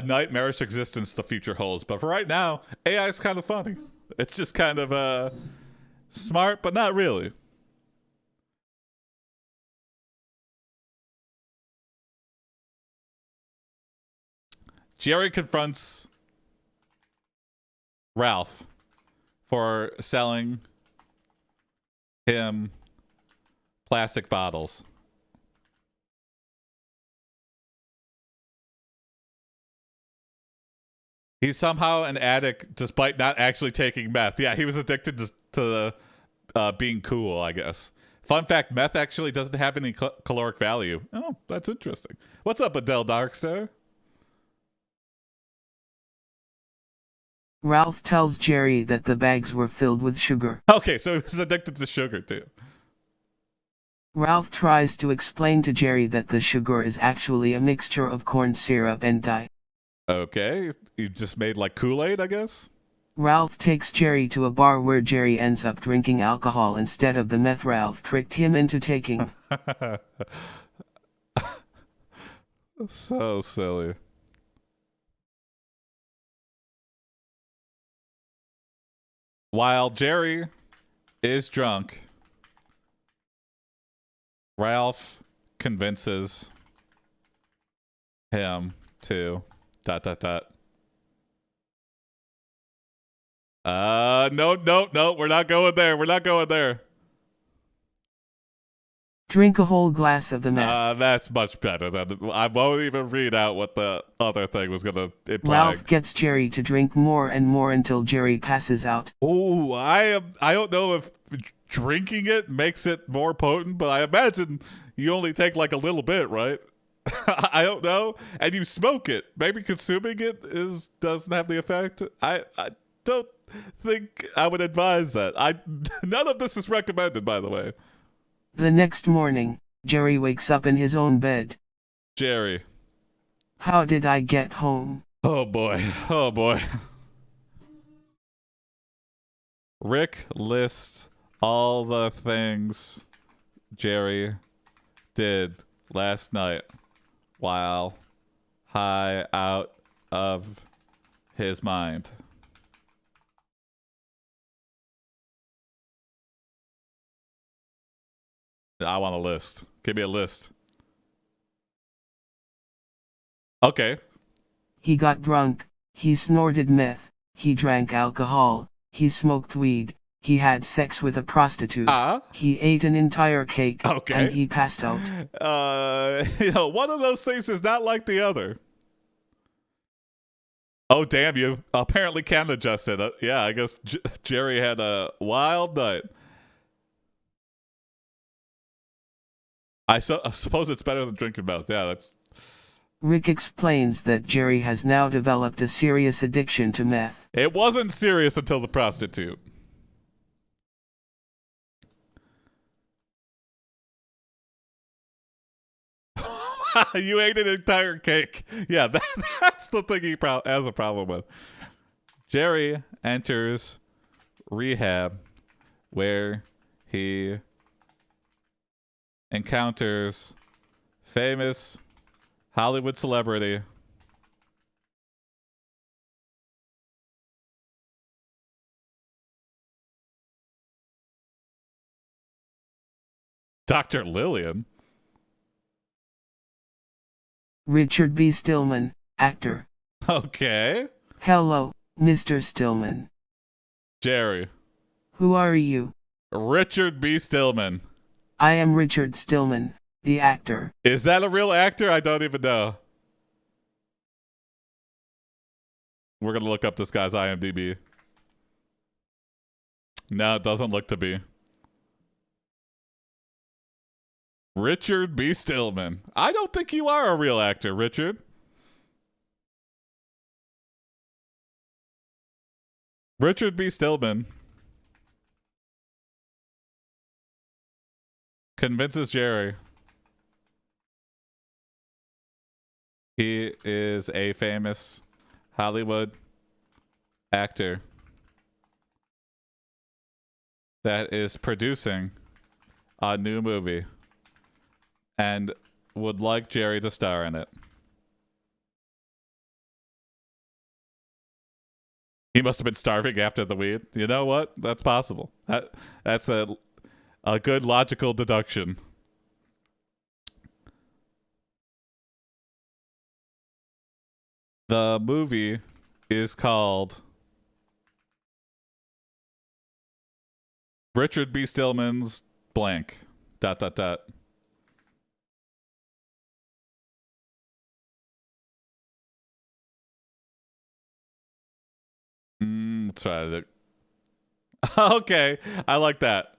nightmarish existence the future holds. But for right now, AI is kind of funny. It's just kind of smart, but not really. Jerry confronts Ralph for selling him plastic bottles. He's somehow an addict despite not actually taking meth. Yeah, he was addicted to being cool, I guess. Fun fact, meth actually doesn't have any caloric value. Oh, that's interesting. What's up, Adele Darkstar? Ralph tells Jerry that the bags were filled with sugar. Okay, so he was addicted to sugar, too. Ralph tries to explain to Jerry that the sugar is actually a mixture of corn syrup and dye. Okay, you just made like Kool-Aid, I guess? Ralph takes Jerry to a bar where Jerry ends up drinking alcohol instead of the meth Ralph tricked him into taking. So silly. While Jerry is drunk, Ralph convinces him to ... No, we're not going there. We're not going there. Drink a whole glass of the meth. That's much better than I won't even read out what the other thing was gonna imply. Ralph gets Jerry to drink more and more until Jerry passes out. Oh, I don't know if drinking it makes it more potent, but I imagine you only take like a little bit, right? I don't know. And you smoke it. Maybe consuming it doesn't have the effect. I don't think I would advise that. None of this is recommended, by the way. The next morning, Jerry wakes up in his own bed. Jerry. How did I get home? Oh boy. Oh boy. Rick lists all the things Jerry did last night while high out of his mind. I want a list. Give me a list. Okay. He got drunk, he snorted meth, he drank alcohol, he smoked weed, he had sex with a prostitute, he ate an entire cake, and he passed out. One of those things is not like the other. Oh, damn, you apparently can adjust it. Yeah, I guess Jerry had a wild night. I suppose it's better than drinking mouth. Yeah, that's... Rick explains that Jerry has now developed a serious addiction to meth. It wasn't serious until the prostitute. You ate an entire cake. Yeah, that's the thing he has a problem with. Jerry enters rehab where he encounters famous Hollywood celebrity Dr. Lillian. Richard B. Stillman, actor. Okay. Hello, Mr. Stillman. Jerry. Who are you? Richard B. Stillman. I am Richard Stillman, the actor. Is that a real actor? I don't even know. We're going to look up this guy's IMDb. No, it doesn't look to be. Richard B. Stillman. I don't think you are a real actor, Richard. Richard B. Stillman convinces Jerry he is a famous Hollywood actor that is producing a new movie and would like Jerry to star in it. He must have been starving after the weed. You know what? That's possible. That's a good logical deduction. The movie is called Richard B. Stillman's blank. ... Let's try it. Okay, I like that.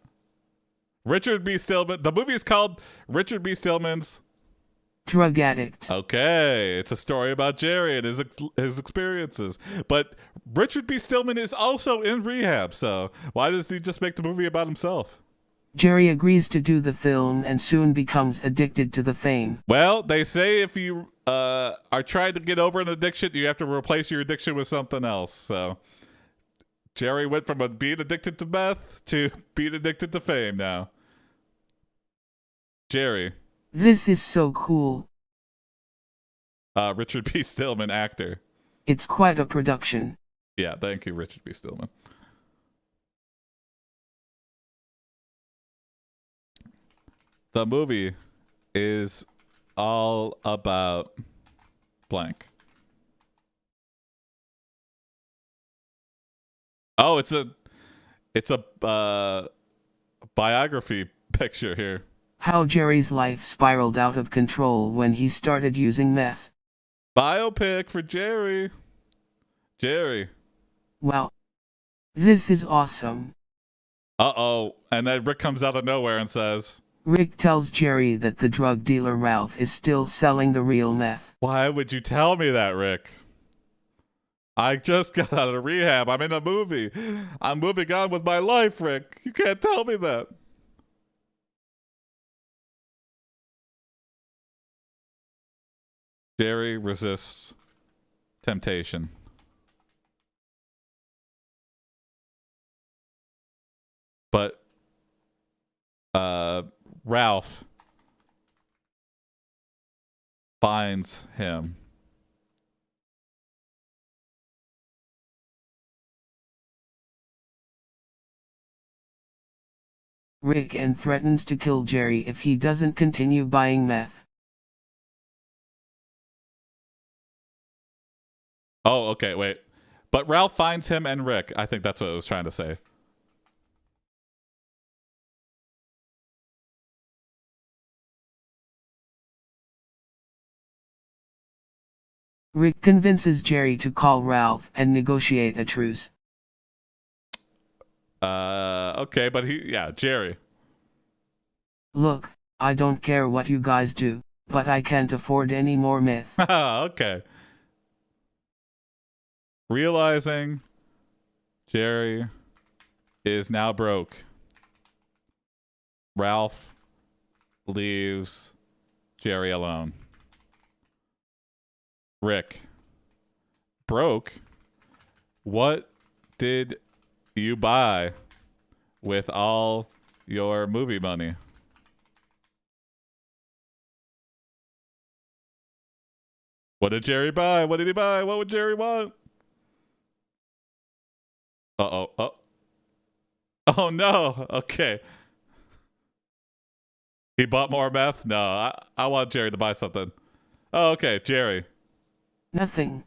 Richard B. Stillman. The movie is called Richard B. Stillman's Drug Addict. Okay, it's a story about Jerry and his experiences. But Richard B. Stillman is also in rehab, so why does he just make the movie about himself? Jerry agrees to do the film and soon becomes addicted to the fame. Well, they say if you are trying to get over an addiction, you have to replace your addiction with something else. So Jerry went from being addicted to meth to being addicted to fame now. Jerry. This is so cool. Richard B. Stillman, actor. It's quite a production. Yeah, thank you, Richard B. Stillman. The movie is all about blank. Oh, it's a biography picture here. How Jerry's life spiraled out of control when he started using meth. Biopic for Jerry. Jerry. Wow. This is awesome. Uh-oh. And then Rick comes out of nowhere and says... Rick tells Jerry that the drug dealer Ralph is still selling the real meth. Why would you tell me that, Rick? I just got out of rehab. I'm in a movie. I'm moving on with my life, Rick. You can't tell me that. Jerry resists temptation. But Ralph finds him. Rick and threatens to kill Jerry if he doesn't continue buying meth. Oh, okay, wait. But Ralph finds him and Rick. I think that's what I was trying to say. Rick convinces Jerry to call Ralph and negotiate a truce. Okay, but Jerry. Look, I don't care what you guys do, but I can't afford any more meth. Okay. Realizing Jerry is now broke, Ralph leaves Jerry alone. Rick. Broke? What did you buy with all your movie money? What did Jerry buy? What did he buy? What would Jerry want? Uh-oh. Oh. Oh, no. Okay. He bought more meth? No, I want Jerry to buy something. Oh, okay. Jerry. Nothing.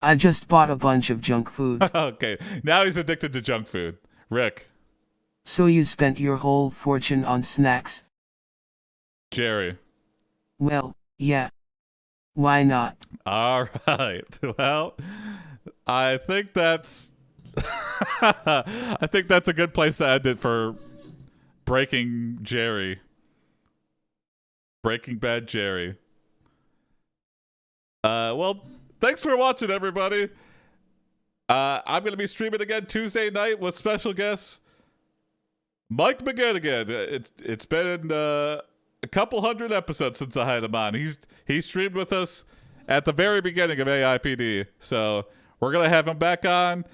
I just bought a bunch of junk food. Okay. Now he's addicted to junk food. Rick. So you spent your whole fortune on snacks? Jerry. Well, yeah. Why not? All right. Well, I think that's... I think that's a good place to end it for Breaking Jerry. Breaking Bad Jerry. Well, thanks for watching, everybody. I'm going to be streaming again Tuesday night with special guests Mike McGannigan. It's been a couple hundred episodes since I had him on. He streamed with us at the very beginning of AIPD, so We're going to have him back on.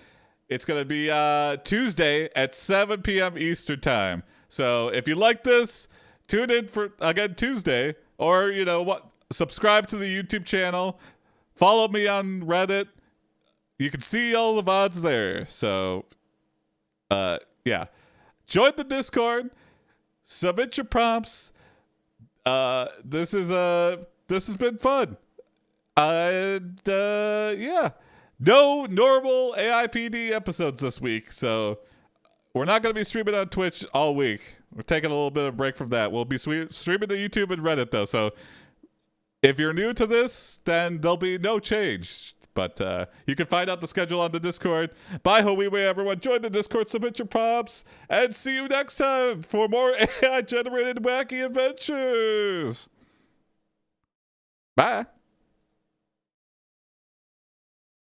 It's going to be Tuesday at 7 p.m. Eastern time. So if you like this, tune in for, again, Tuesday. Or, you know what, subscribe to the YouTube channel. Follow me on Reddit. You can see all the VODs there. So, yeah. Join the Discord. Submit your prompts. This has been fun. And yeah. No normal AIPD episodes this week, so we're not going to be streaming on Twitch all week. We're taking a little bit of a break from that. We'll be streaming to YouTube and Reddit, though, so if you're new to this, then there'll be no change. But you can find out the schedule on the Discord. Bye, Hoiwe, everyone. Join the Discord, submit your prompts, and see you next time for more AI-generated wacky adventures. Bye.